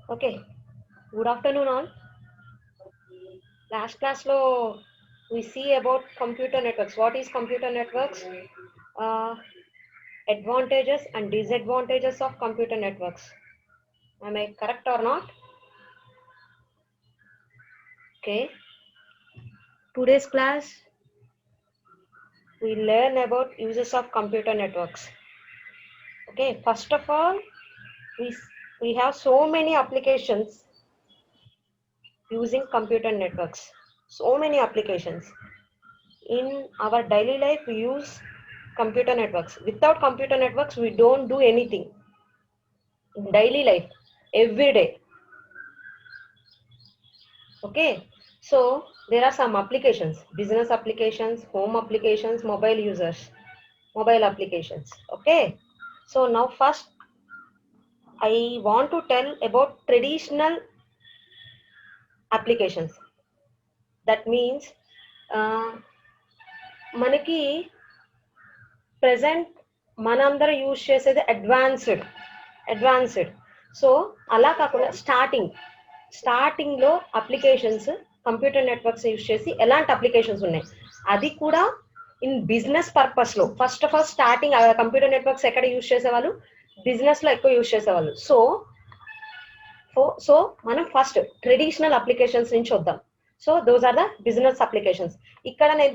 Okay, good afternoon all. Last class lo we see about computer networks. What is computer networks? Uh, Advantages and disadvantages of computer networks. Am I correct or not? Okay. Today's class we learn about uses of computer networks. Okay. First of all, we we have so many applications using computer networks. So many applications. In our daily life, we use computer networks. Without computer networks, we don't do anything. In daily life, every day. Okay. So there are some applications, business applications, home applications, mobile users, mobile applications. Okay. So now first I want to tell about traditional applications. That means మనకి present మనందరం use చేసేది advanced so అలా కాకుండా స్టార్టింగ్లో applications computer networks use చేసి ఎలాంటి applications ఉన్నాయి అది కూడా ఇన్ బిజినెస్ పర్పస్లో first of all starting computer networks ఎక్కడ యూజ్ చేసేవాళ్ళు బిజినెస్లో ఎక్కువ యూజ్ చేసేవాళ్ళు సో మనం ఫస్ట్ ట్రెడిషనల్ అప్లికేషన్స్ నుంచి వద్దాం so those are the business applications ఇక్కడ నేను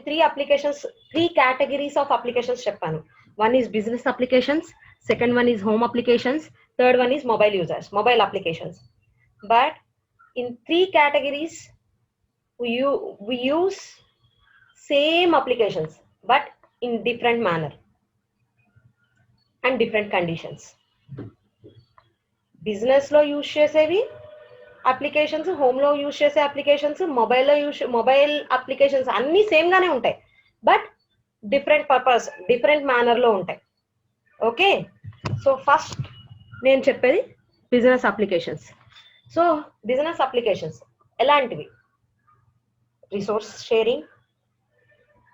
త్రీ కేటగిరీస్ ఆఫ్ అప్లికేషన్స్ చెప్పాను one is business applications second one is home applications third one is mobile applications but in three categories we use same applications but in different manner and different conditions business లో use చేసేవి applications home లో use చేసే applications mobile applications అన్ని same గానే ఉంటాయి but different purpose different manner లో ఉంటాయి okay so first నేను చెప్పేది business applications so business applications ఎలాంటివి resource sharing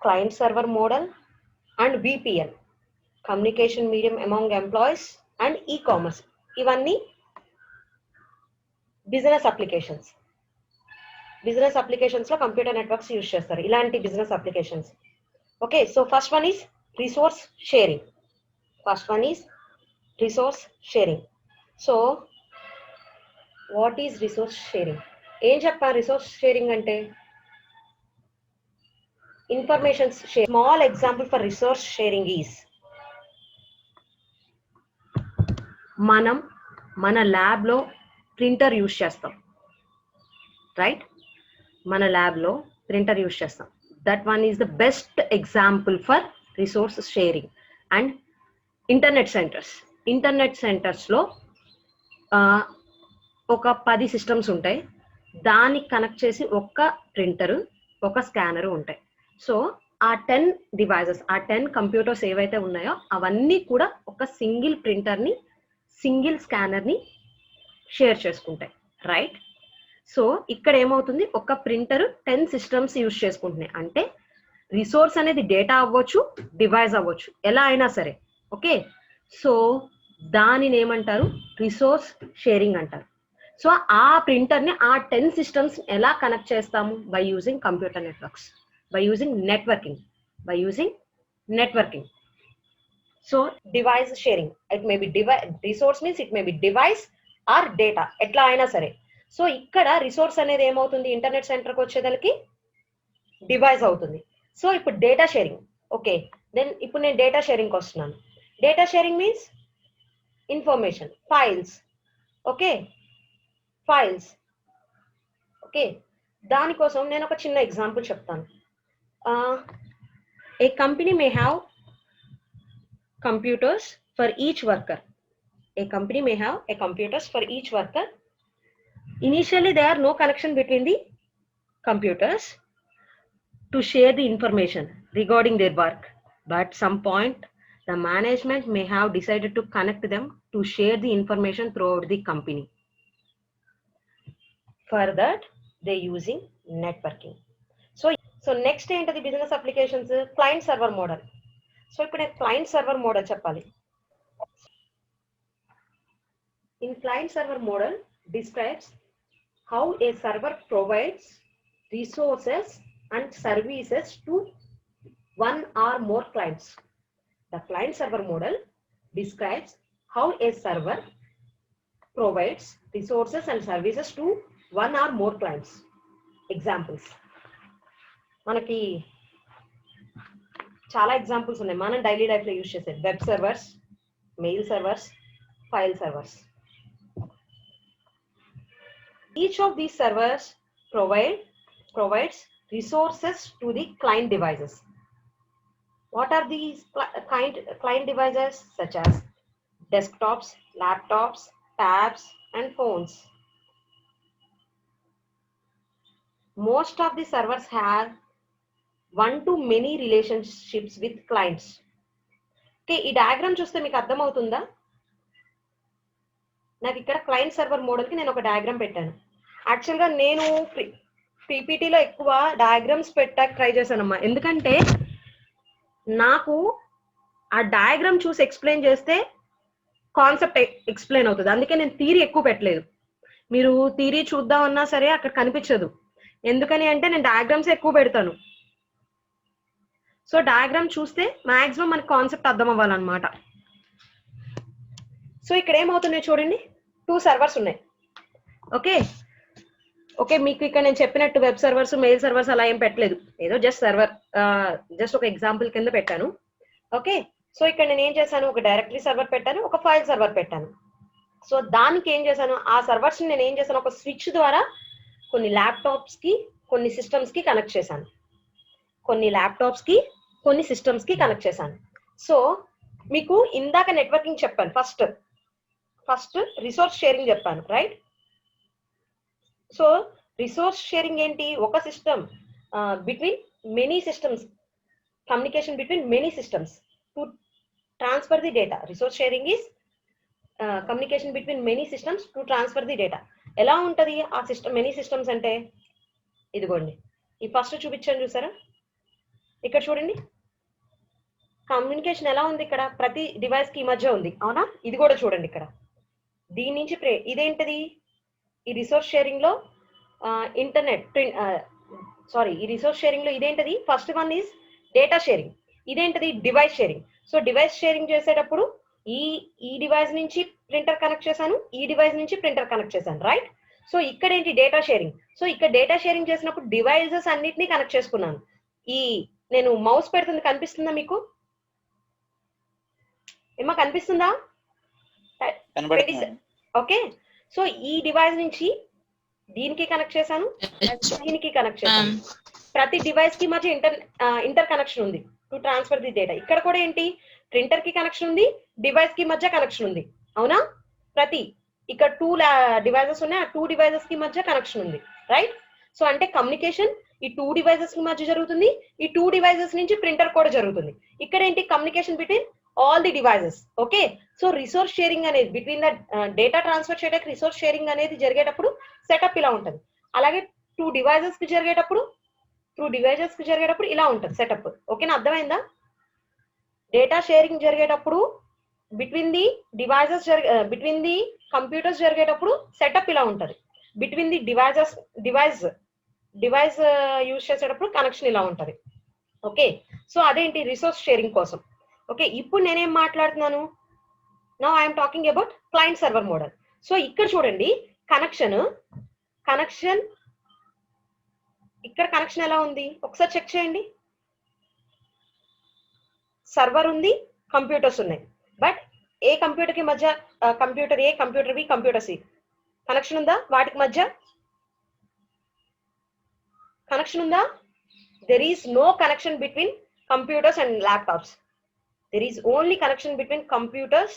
client server model and VPN communication medium among employees and e commerce ఇవన్నీ business applications లో కంప్యూటర్ నెట్వర్క్స్ యూజ్ చేస్తారు ఇలాంటి business applications okay so first one is resource sharing so what is resource sharing ఏం చెప్పా resource sharing అంటే information share small example for resource sharing is మనం మన ల్యాబ్లో ప్రింటర్ యూజ్ చేస్తాం రైట్ మన ల్యాబ్లో ప్రింటర్ యూజ్ చేస్తాం that one is the best example for resource sharing and internet సెంటర్స్లో ఒక 10 సిస్టమ్స్ ఉంటాయి దానికి కనెక్ట్ చేసి ఒక ప్రింటరు ఒక స్కానరు ఉంటాయి సో ఆ 10 డివైజెస్ ఆ 10 కంప్యూటర్స్ ఏవైతే ఉన్నాయో అవన్నీ కూడా ఒక సింగిల్ ప్రింటర్ని సింగిల్ స్కానర్ని షేర్ చేసుకుంటాయి రైట్ సో ఇక్కడ ఏమవుతుంది ఒక ప్రింటర్ 10 సిస్టమ్స్ యూజ్ చేసుకుంటున్నాయి అంటే రిసోర్స్ అనేది డేటా అవ్వచ్చు డివైస్ అవ్వచ్చు ఎలా అయినా సరే ఓకే సో దానిని ఏమంటారు రిసోర్స్ షేరింగ్ అంటారు సో ఆ ప్రింటర్ని ఆ 10 సిస్టమ్స్ ఎలా కనెక్ట్ చేస్తాము by using computer networks by using networking so device sharing it may be resource means it may be device are data ఎట్లా అయినా సరే సో ఇక్కడ రిసోర్స్ అనేది ఏమవుతుంది ఇంటర్నెట్ సెంటర్కి వచ్చేదానికి డివైస్ అవుతుంది సో ఇప్పుడు డేటా షేరింగ్ ఓకే దెన్ ఇప్పుడు నేను డేటా షేరింగ్కి వస్తున్నాను data sharing means information files okay దానికోసం నేను ఒక చిన్న ఎగ్జాంపుల్ చెప్తాను a company may have computers for each worker. A company may have a computers for each worker. Initially, there are no connection between the computers to share the information regarding their work. But some point, the management may have decided to connect them to share the information throughout the company. For that, they're using networking. So next into the business applications, client server model. So ఇప్పుడు నేను client server model చెప్పాలి in client server model describes how a server provides resources and services to one or more clients. The client server model describes how a server provides resources and services to one or more clients. Examples. మనకి చాలా examples ఉన్నాయి మనం daily లైఫ్లో use చేసేది. Web servers, mail servers, file servers. Each of these servers provides resources to the client devices. What are these client devices? Such as desktops, laptops, tabs, and phones. Most of the servers have one-to-many relationships with clients. Okay, ఈ diagram చూస్తే మీకు అర్థమవుతుందా? నాకు ఇక్కడ client server మోడల్కి నేను ఒక diagram పెట్టాను. యాక్చువల్గా నేను పీపీటీలో ఎక్కువ డయాగ్రామ్స్ పెట్టాక ట్రై చేశానమ్మా, ఎందుకంటే నాకు ఆ డయాగ్రామ్ చూసి ఎక్స్ప్లెయిన్ చేస్తే కాన్సెప్ట్ ఎక్స్ప్లెయిన్ అవుతుంది. అందుకే నేను థియరీ ఎక్కువ పెట్టలేదు. మీరు థియరీ చూద్దామన్నా సరే అక్కడ కనిపించదు. ఎందుకని అంటే నేను డయాగ్రామ్స్ ఎక్కువ పెడతాను. సో డయాగ్రామ్ చూస్తే మాక్సిమం మనకి కాన్సెప్ట్ అర్థం అవ్వాలన్నమాట. సో ఇక్కడ ఏమవుతున్నాయి చూడండి, 2 సర్వర్స్ ఉన్నాయి. ఓకే ఓకే మీకు ఇక్కడ నేను చెప్పినట్టు వెబ్ సర్వర్స్, మెయిల్ సర్వర్స్ అలా ఏం పెట్టలేదు. ఏదో జస్ట్ సర్వర్, జస్ట్ ఒక ఎగ్జాంపుల్ కింద పెట్టాను. ఓకే, సో ఇక్కడ నేను ఏం చేశాను, ఒక డైరెక్టరీ సర్వర్ పెట్టాను, ఒక ఫైల్ సర్వర్ పెట్టాను. సో దానికి ఏం చేశాను, ఆ సర్వర్స్ నేను ఏం చేశాను, ఒక స్విచ్ ద్వారా కొన్ని ల్యాప్టాప్స్ కి కొన్ని సిస్టమ్స్ కి కనెక్ట్ చేశాను. సో మీకు ఇందాక నెట్వర్కింగ్ చెప్పాను, ఫస్ట్ రిసోర్స్ షేరింగ్ చెప్పాను, రైట్? సో రిసోర్స్ షేరింగ్ ఏంటి, ఒక system between many systems, communication between many systems to transfer the data. Resource sharing is communication between many systems to transfer the data. ఎలా ఉంటుంది ఆ system, many systems అంటే ఇదిగోండి ఈ first చూపించాను చూసారా, ఇక్కడ చూడండి కమ్యూనికేషన్ ఎలా ఉంది. ఇక్కడ ప్రతి డివైస్ కి మధ్య ఉంది, అవునా? ఇది కూడా చూడండి ఇక్కడ దీని నుంచి ఇదేంటిది, ఈ రిసోర్స్ షేరింగ్ లో ఈ రిసోర్స్ షేరింగ్ లో ఇదేంటిది, first one is data sharing, ఇదేంటిది device sharing. So device sharing చేసేటప్పుడు ఈ డివైస్ నుంచి ప్రింటర్ కనెక్ట్ చేశాను, ఈ డివైస్ నుంచి ప్రింటర్ కనెక్ట్ చేశాను, రైట్? సో ఇక్కడ ఏంటి డేటా షేరింగ్. సో ఇక్కడ డేటా షేరింగ్ చేసినప్పుడు డివైజెస్ అన్నిటినీ కనెక్ట్ చేసుకున్నాను. ఈ నేను మౌస్ పెడుతుంది కనిపిస్తుందా మీకు? ఏమో కనిపిస్తుందా? ఓకే, సో ఈ డివైస్ నుంచి దీనికి కనెక్ట్ చేశాను, దీనికి కనెక్ట్ చేశాను. ప్రతి డివైస్ కి మధ్య ఇంటర్ కనెక్షన్ ఉంది టు ట్రాన్స్ఫర్ ది డేటా. ఇక్కడ కూడా ఏంటి, ప్రింటర్ కి కనెక్షన్ ఉంది, డివైస్ కి మధ్య కనెక్షన్ ఉంది, అవునా? ఇక్కడ 2 డివైజెస్ ఉన్నాయి, ఆ 2 డివైజెస్ కి మధ్య కనెక్షన్ ఉంది, రైట్? సో అంటే కమ్యూనికేషన్ ఈ 2 డివైజెస్ కి మధ్య జరుగుతుంది, ఈ 2 డివైజెస్ నుంచి ప్రింటర్ కూడా జరుగుతుంది. ఇక్కడ ఏంటి, communication between all the devices. Okay, so resource sharing అనేది బిట్వీన్ ద డేటా ట్రాన్స్ఫర్ చేయడానికి రిసోర్స్ షేరింగ్ అనేది జరిగేటప్పుడు సెటప్ ఇలా ఉంటుంది. అలాగే 2 డివైజెస్ కి జరిగేటప్పుడు ఇలా ఉంటుంది సెటప్. ఓకేనా, అర్థమైందా? డేటా షేరింగ్ జరిగేటప్పుడు between the devices between the computers జరిగేటప్పుడు సెటప్ ఇలా ఉంటుంది. బిట్వీన్ ది డివైస్ యూజ్ చేసేటప్పుడు కనెక్షన్ ఇలా ఉంటుంది. ఓకే, సో అదేంటి రిసోర్స్ షేరింగ్ కోసం. ఓకే, ఇప్పుడు నేనేం మాట్లాడుతున్నాను, now I'm talking about client server model. So ఇక్కడ చూడండి కనెక్షన్ ఇక్కడ కనెక్షన్ ఎలా ఉంది ఒకసారి చెక్ చేయండి. సర్వర్ ఉంది, కంప్యూటర్స్ ఉన్నాయి, బట్ ఏ కంప్యూటర్ కి మధ్య computer A, computer B, computer C connection ఉందా? వాటికి మధ్య కనెక్షన్ ఉందా? there is no connection between computers and laptops. There is only connection between computers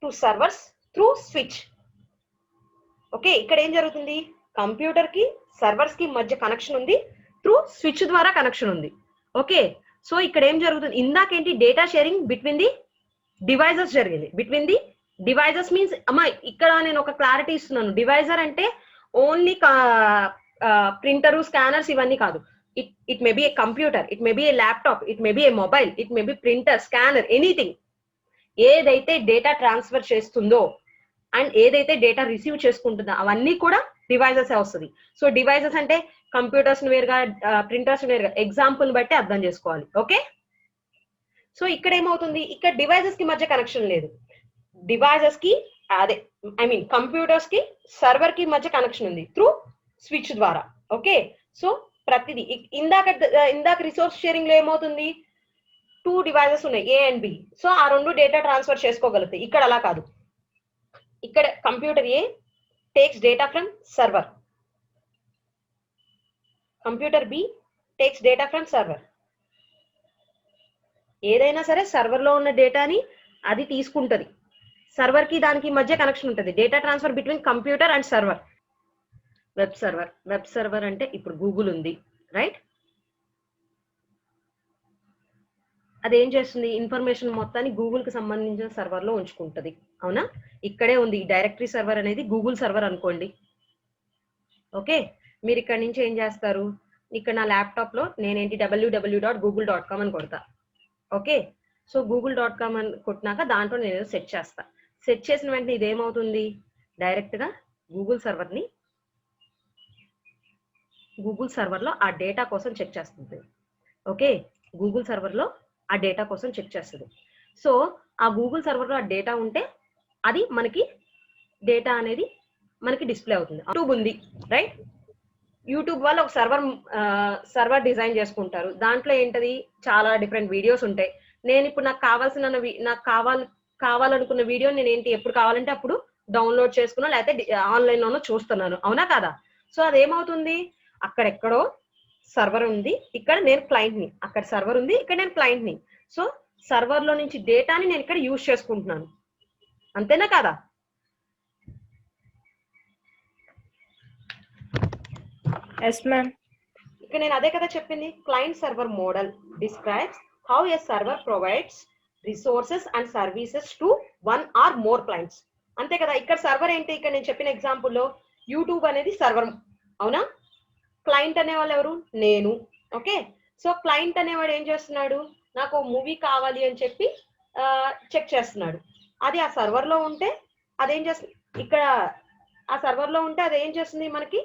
to servers through switch. Okay, ఇక్కడ ఏం జరుగుతుంది, కంప్యూటర్ కి సర్వర్స్ కి మధ్య కనెక్షన్ ఉంది, త్రూ స్విచ్ ద్వారా కనెక్షన్ ఉంది. ఓకే, సో ఇక్కడ ఏం జరుగుతుంది, ఇందాకేంటి data sharing between the devices జరిగింది. బిట్వీన్ ది డివైజెస్ మీన్స్ అమ్మా ఇక్కడ నేను ఒక క్లారిటీ ఇస్తున్నాను, డివైజర్ అంటే ఓన్లీ ప్రింటరు, స్కానర్స్ ఇవన్నీ కాదు. It may be A computer, it may be A laptop, it may be A mobile, it may be printer, scanner, anything ఏదైతే డేటా ట్రాన్స్ఫర్ చేస్తుందో అండ్ ఏదైతే డేటా రిసీవ్ చేసుకుంటుందో అవన్నీ కూడా devices వస్తుంది. So devices అంటే computers వేరుగా, ప్రింటర్స్ వేరుగా, example బట్టి అర్థం చేసుకోవాలి. ఓకే, సో ఇక్కడ ఏమవుతుంది, ఇక్కడ డివైజెస్ కి మధ్య కనెక్షన్ లేదు. డివైజెస్ కి అదే కంప్యూటర్స్ కి సర్వర్ కి మధ్య కనెక్షన్ ఉంది త్రూ స్విచ్ ద్వారా. ఓకే, సో ప్రతిదీ ఇందాక రిసోర్స్ షేరింగ్ లో ఏమవుతుంది, 2 డివైజెస్ ఉన్నాయి ఏ అండ్ బి. సో ఆ 2 డేటా ట్రాన్స్ఫర్ చేసుకోగలుగుతాయి. ఇక్కడ అలా కాదు. ఇక్కడ computer A takes data from server, computer be takes data from server. ఏదైనా సరే సర్వర్ లో ఉన్న డేటాని అది తీసుకుంటది. సర్వర్ కి దానికి మధ్య కనెక్షన్ ఉంటుంది. Data transfer between computer and server. Web server అంటే ఇప్పుడు గూగుల్ ఉంది, రైట్? అదేం చేస్తుంది, ఇన్ఫర్మేషన్ మొత్తాన్ని గూగుల్ కి సంబంధించిన సర్వర్ లో ఉంచుకుంటది. అవునా? ఇక్కడే ఉంది డైరెక్టరీ సర్వర్ అనేది గూగుల్ సర్వర్ అనుకోండి. ఓకే, మీరు ఇక్కడ నుంచి ఏం చేస్తారు, ఇక్కడ నా ల్యాప్టాప్ లో నేనేంటి www.google.com అని కొడతా. ఓకే, సో google.com అని కొట్టినాక దాంట్లో నేను సెట్ చేస్తా. సెట్ చేసిన వెంటనే ఇదేమవుతుంది, డైరెక్ట్ గా గూగుల్ సర్వర్ లో ఆ డేటా కోసం చెక్ చేస్తుంది. ఓకే, గూగుల్ సర్వర్ లో ఆ డేటా కోసం చెక్ చేస్తుంది. సో ఆ గూగుల్ సర్వర్ లో ఆ డేటా ఉంటే అది మనకి డేటా అనేది మనకి డిస్ప్లే అవుతుంది. యూట్యూబ్ ఉంది, రైట్? యూట్యూబ్ వాళ్ళు ఒక సర్వర్ డిజైన్ చేసుకుంటారు. దాంట్లో ఏంటది, చాలా డిఫరెంట్ వీడియోస్ ఉంటాయి. నేను ఇప్పుడు నాకు కావాలనుకున్న వీడియో నేను ఎప్పుడు కావాలంటే అప్పుడు డౌన్లోడ్ చేసుకున్నా, లేకపోతే ఆన్లైన్ లోనో చూస్తున్నాను. అవునా కాదా? సో అదేమవుతుంది, అక్కడెక్కడో సర్వర్ ఉంది, ఇక్కడ నేను క్లయింట్ ని. అక్కడ సర్వర్ ఉంది, ఇక్కడ నేను క్లయింట్ ని. సో సర్వర్ లో నుంచి డేటాని నేను ఇక్కడ యూజ్ చేసుకుంటున్నాను. అంతేనా కాదా? Yes ma'am. ఇక్కడ నేను అదే కదా చెప్పింది. Client server model describes how a server provides resources and services to 1 or more clients. అంతే కదా? ఇక్కడ సర్వర్ ఏంటి, ఇక్కడ నేను చెప్పిన ఎగ్జాంపుల్లో యూట్యూబ్ అనేది సర్వర్. అవునా? క్లయింట్ అనేవాళ్ళు ఎవరు, నేను. ఓకే, సో క్లయింట్ అనేవాడు ఏం చేస్తున్నాడు, నాకు మూవీ కావాలి అని చెప్పి చెక్ చేస్తున్నాడు. అది ఆ సర్వర్ లో ఉంటే అదేం చేస్తుంది, ఇక్కడ ఆ సర్వర్ లో ఉంటే అది ఏం చేస్తుంది, మనకి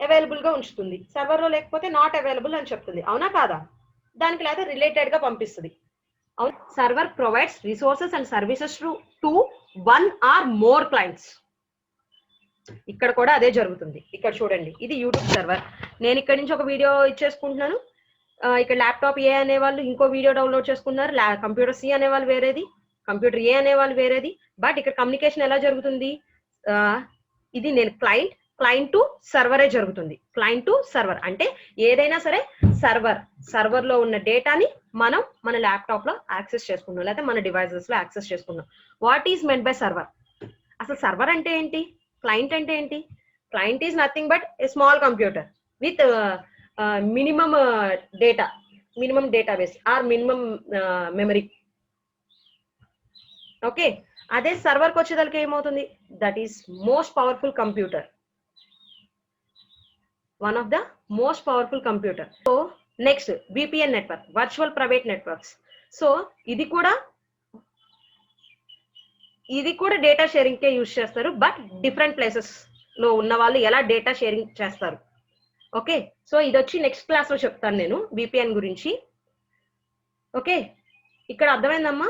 అవైలబుల్ గా ఉంచుతుంది. సర్వర్ లో లేకపోతే నాట్ అవైలబుల్ అని చెప్తుంది. అవునా కాదా? దానికి లేదా రిలేటెడ్ గా పంపిస్తుంది. అవును, server provides resources and services to 1 or more clients. ఇక్కడ కూడా అదే జరుగుతుంది. ఇక్కడ చూడండి, ఇది యూట్యూబ్ సర్వర్. నేను ఇక్కడ నుంచి ఒక వీడియో ఇచ్చేసుకుంటున్నాను. ఇక్కడ ల్యాప్టాప్ ఏ అనే వాళ్ళు ఇంకో వీడియో డౌన్లోడ్ చేసుకున్నారు. కంప్యూటర్ సి అనే వాళ్ళు వేరేది, కంప్యూటర్ ఏ అనే వాళ్ళు వేరేది. బట్ ఇక్కడ కమ్యూనికేషన్ ఎలా జరుగుతుంది, ఇది నేను క్లయింట్ టు సర్వరే జరుగుతుంది. క్లయింట్ టు సర్వర్ అంటే ఏదైనా సరే సర్వర్ లో ఉన్న డేటాని మనం మన ల్యాప్టాప్ లో యాక్సెస్ చేసుకున్నాం, లేకపోతే మన డివైజెస్ లో యాక్సెస్ చేసుకున్నాం. What is meant by server? అసలు సర్వర్ అంటే ఏంటి, క్లయింట్ అంటే ఏంటి? Client is nothing but a small computer with minimum database or minimum memory. Okay, అదే సర్వర్కి వచ్చేదానికి ఏమవుతుంది, that is most powerful computer, one of the most powerful computer. So next VPN network, virtual private networks. So ఇది కూడా data sharing కే use చేస్తారు. But different places లో ఉన్న వాళ్ళు ఎలా డేటా షేరింగ్ చేస్తారు. ఓకే, సో ఇది వచ్చి నెక్స్ట్ క్లాస్ లో చెప్తాను నేను విపిఎన్ గురించి. ఓకే, ఇక్కడ అర్థమైందమ్మా?